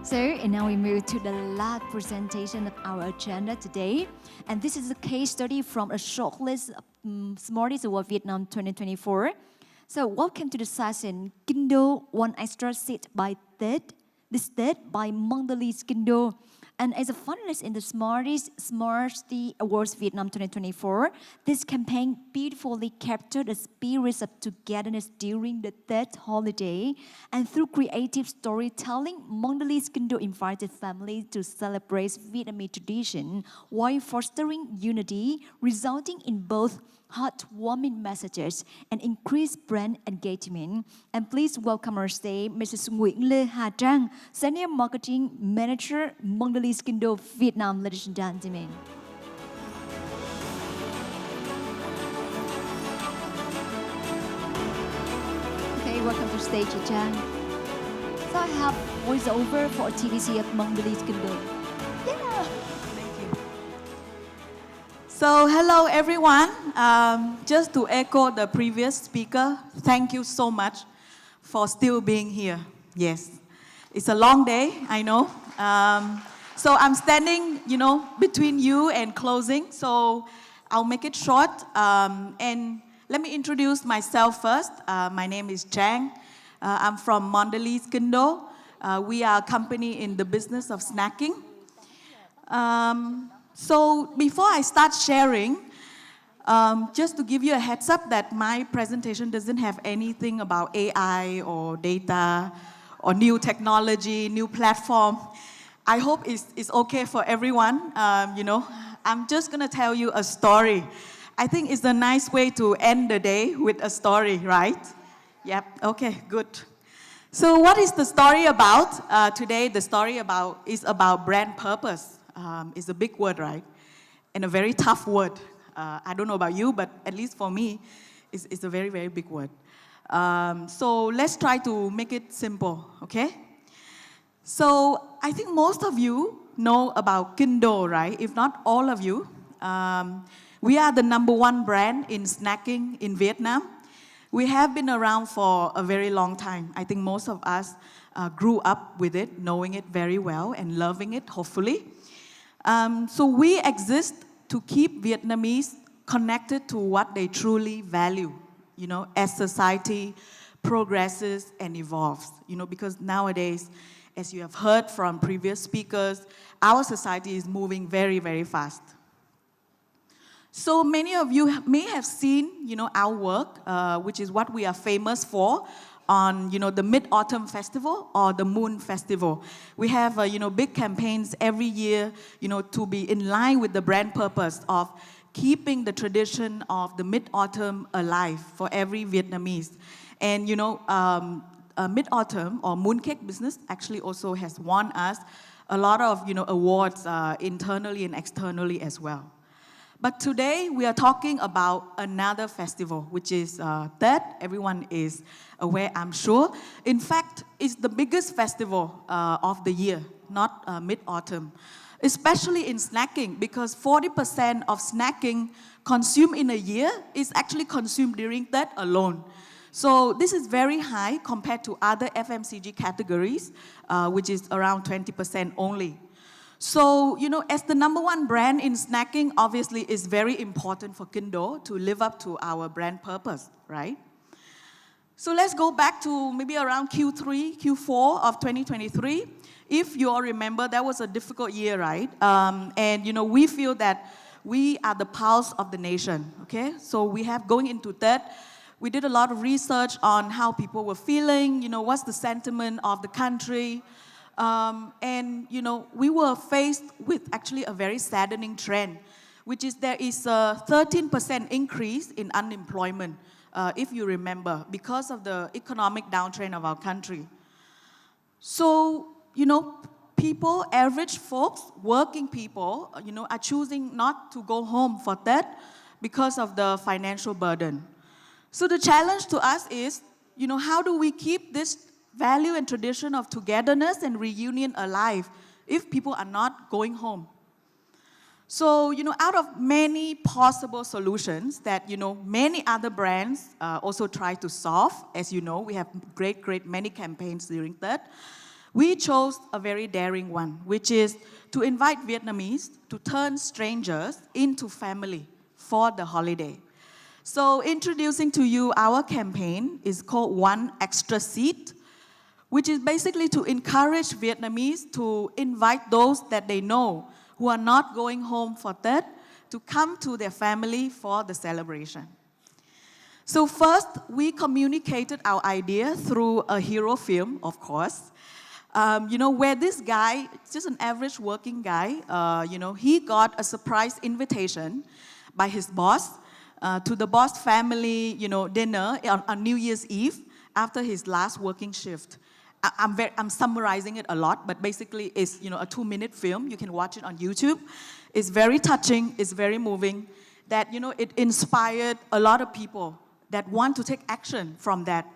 So, and now we move to the last presentation of our agenda today. And this is a case study from a short list of Smarties Award Vietnam 2024. So, welcome to the session, Kindle One Extra Seat by Ted. This Ted by Mondelēz Kinh. And as a finalist in the Smarty Awards Vietnam 2024, this campaign beautifully captured the spirit of togetherness during the Tết holiday. And through creative storytelling, Mondelēz Kinh invited families to celebrate Vietnamese tradition while fostering unity, resulting in both heartwarming messages and increased brand engagement. And please welcome our stage Mrs. Nguyen Trang, Senior Marketing Manager, Mondelēz Kinh Vietnam, ladies and gentlemen. Okay, welcome to stage, Trang. So I have voiceover for TVC of Mondelēz Kinh. Yeah. So, hello everyone. Just to echo the previous speaker, thank you so much for still being here. Yes, it's a long day, I know. So I'm standing, between you and closing. So I'll make it short. And let me introduce myself first. My name is Trang. I'm from Mondelēz Kinh. We are a company in the business of snacking. So before I start sharing, just to give you a heads up that my presentation doesn't have anything about AI or data or new technology, new platform. I hope it's okay for everyone. I'm just going to tell you a story. I think it's a nice way to end the day with a story, right? Yep, okay, good. So what is the story about? Today, the story is about brand purpose. It's a big word, right? And a very tough word. I don't know about you, but at least for me, it's a very, very big word. So let's try to make it simple, okay? So I think most of you know about Kinh, right? If not all of you. We are the #1 brand in snacking in Vietnam. We have been around for a very long time. I think most of us grew up with it, knowing it very well and loving it, hopefully. So we exist to keep Vietnamese connected to what they truly value, as society progresses and evolves. Because nowadays, as you have heard from previous speakers, our society is moving very, very fast. So many of you may have seen, our work, which is what we are famous for, on the Mid-Autumn Festival or the Moon Festival. We have big campaigns every year to be in line with the brand purpose of keeping the tradition of the Mid-Autumn alive for every Vietnamese. And Mid-Autumn or Mooncake business actually also has won us a lot of awards internally and externally as well. But today we are talking about another festival, which is Tết. Everyone is aware, I'm sure. In fact, it's the biggest festival of the year, not Mid-Autumn. Especially in snacking, because 40% of snacking consumed in a year is actually consumed during Tết alone. So this is very high compared to other FMCG categories, which is around 20% only. So, as the #1 brand in snacking, obviously it's very important for Kinh to live up to our brand purpose, right? So let's go back to maybe around Q3, Q4 of 2023. If you all remember, that was a difficult year, right? And, we feel that we are the pulse of the nation, okay? So we have, going into that, we did a lot of research on how people were feeling, what's the sentiment of the country. And, we were faced with actually a very saddening trend, which is there is a 13% increase in unemployment, if you remember, because of the economic downtrend of our country. So, people, average folks, working people, are choosing not to go home for that because of the financial burden. So the challenge to us is, how do we keep this value and tradition of togetherness and reunion alive if people are not going home? So, out of many possible solutions that, many other brands also try to solve, as you know, we have great many campaigns during that. we chose a very daring one, which is to invite Vietnamese to turn strangers into family for the holiday. So introducing to you our campaign is called One Extra Seat, which is basically to encourage Vietnamese to invite those that they know who are not going home for Tết to come to their family for the celebration. So first, we communicated our idea through a hero film, of course. Where this guy, just an average working guy, he got a surprise invitation by his boss to the boss family, dinner on New Year's Eve after his last working shift. I'm summarizing it a lot, but basically it's a 2-minute film. You can watch it on YouTube. It's very touching. It's very moving. That it inspired a lot of people that want to take action from that.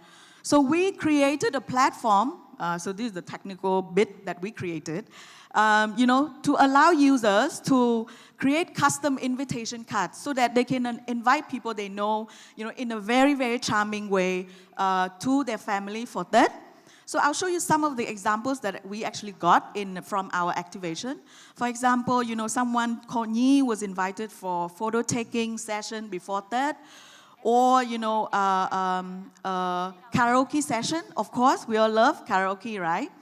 So we created a platform. So this is the technical bit that we created. To allow users to create custom invitation cards so that they can invite people they know, in a very, very charming way to their family for that. So I'll show you some of the examples that we actually got from our activation. For example, someone called Nhi was invited for photo taking session before that. Or, karaoke session, of course, we all love karaoke, right?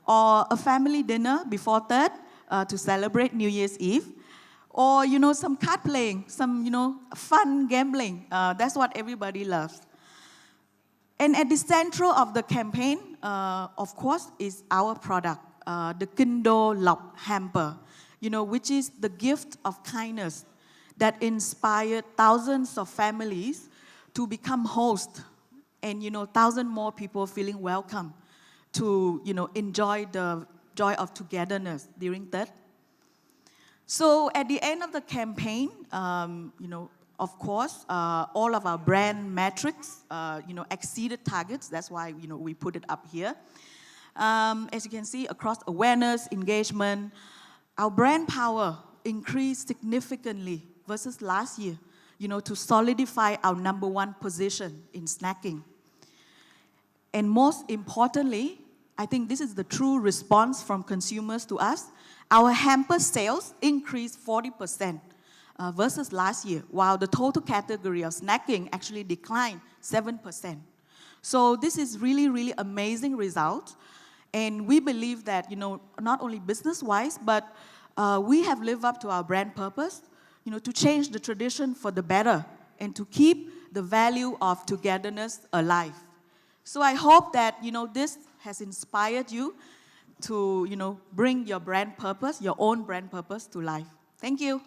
Or a family dinner before that to celebrate New Year's Eve. Or, some card playing, some, fun gambling. That's what everybody loves. And at the center of the campaign, of course, is our product, the Kindo Lọc hamper, which is the gift of kindness that inspired thousands of families to become hosts and, 1,000 more people feeling welcome to, enjoy the joy of togetherness during that. So at the end of the campaign, of course, all of our brand metrics, exceeded targets. That's why, we put it up here. As you can see, across awareness, engagement, our brand power increased significantly versus last year, to solidify our #1 position in snacking. And most importantly, I think this is the true response from consumers to us. Our hamper sales increased 40% versus last year, while the total category of snacking actually declined 7%. So this is really, really amazing result. And we believe that, not only business-wise, but we have lived up to our brand purpose, to change the tradition for the better and to keep the value of togetherness alive. So I hope that, this has inspired you to, bring your brand purpose, your own brand purpose to life. Thank you.